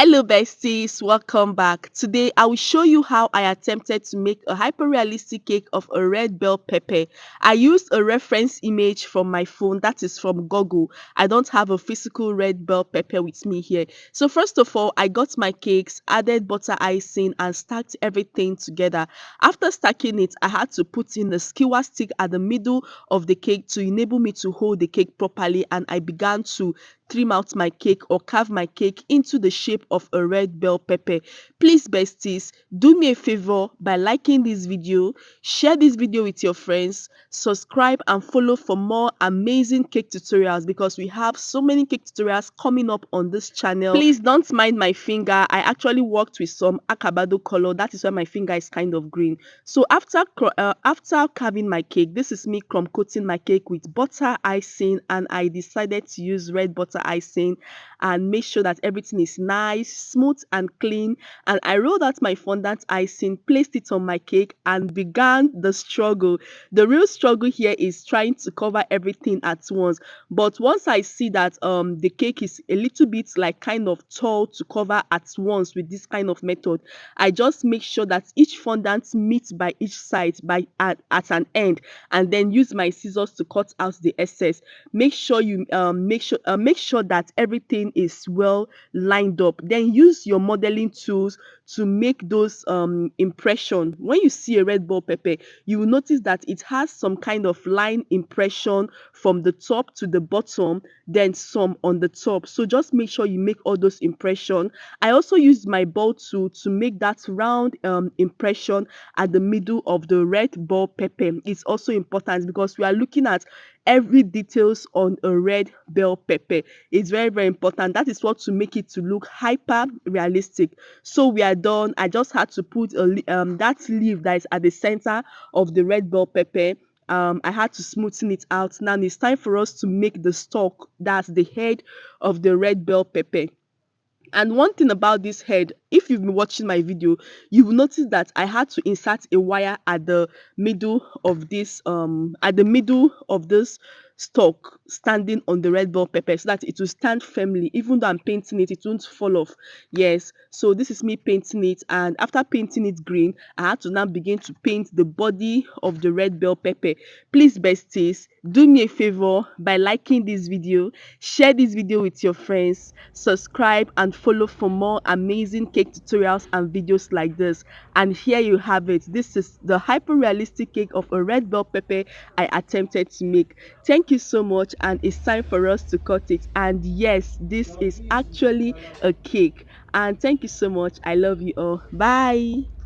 Hello besties, welcome back. Today I will show you how I attempted to make a hyper-realistic cake of a red bell pepper. I used a reference image from my phone, that is from Google. I don't have a physical red bell pepper with me here. So first of all, I got my cakes, added butter icing and stacked everything together. After stacking it, I had to put in a skewer stick at the middle of the cake to enable me to hold the cake properly, and I began to trim out my cake or carve my cake into the shape of a red bell pepper. Please besties, do me a favor by liking this video, share this video with your friends, subscribe and follow for more amazing cake tutorials because we have so many cake tutorials coming up on this channel. Please don't mind my finger. I actually worked with some acabado color. That is why my finger is kind of green. So after carving my cake, this is me crumb coating my cake with butter icing, and I decided to use red butter icing and make sure that everything is nice, smooth and clean. And I rolled out my fondant icing, placed it on my cake and began the struggle. The real struggle here is trying to cover everything at once. But once I see that the cake is a little bit like kind of tall to cover at once with this kind of method, I just make sure that each fondant meets by each side at an end, and then use my scissors to cut out the excess. Make sure you make sure that everything is well lined up. Then use your modeling tools to make those impression. When you see a red bell pepper, you will notice that it has some kind of line impression from the top to the bottom, then some on the top. So just make sure you make all those impression. I also used my ball tool to make that round impression at the middle of the red bell pepper. It's also important because we are looking at every details on a red bell pepper. It's very, very important. That is what to make it to look hyper realistic. So we are done. I just had to put that leaf that is at the center of the red bell pepper. I had to smoothen it out. Now it's time for us to make the stalk, that's the head of the red bell pepper. And one thing about this head, if you've been watching my video, you will notice that I had to insert a wire at the middle of this stalk standing on the red bell pepper, so that it will stand firmly. Even though I'm painting it, it won't fall off. Yes, so this is me painting it, and after painting it green, I had to now begin to paint the body of the red bell pepper. Please besties, do me a favor by liking this video, share this video with your friends, subscribe and follow for more amazing cake tutorials and videos like this. And here you have it. This is the hyper realistic cake of a red bell pepper I attempted to make. Thank you so much, and it's time for us to cut it. And yes, this is actually a cake. And thank you so much. I love you all. Bye.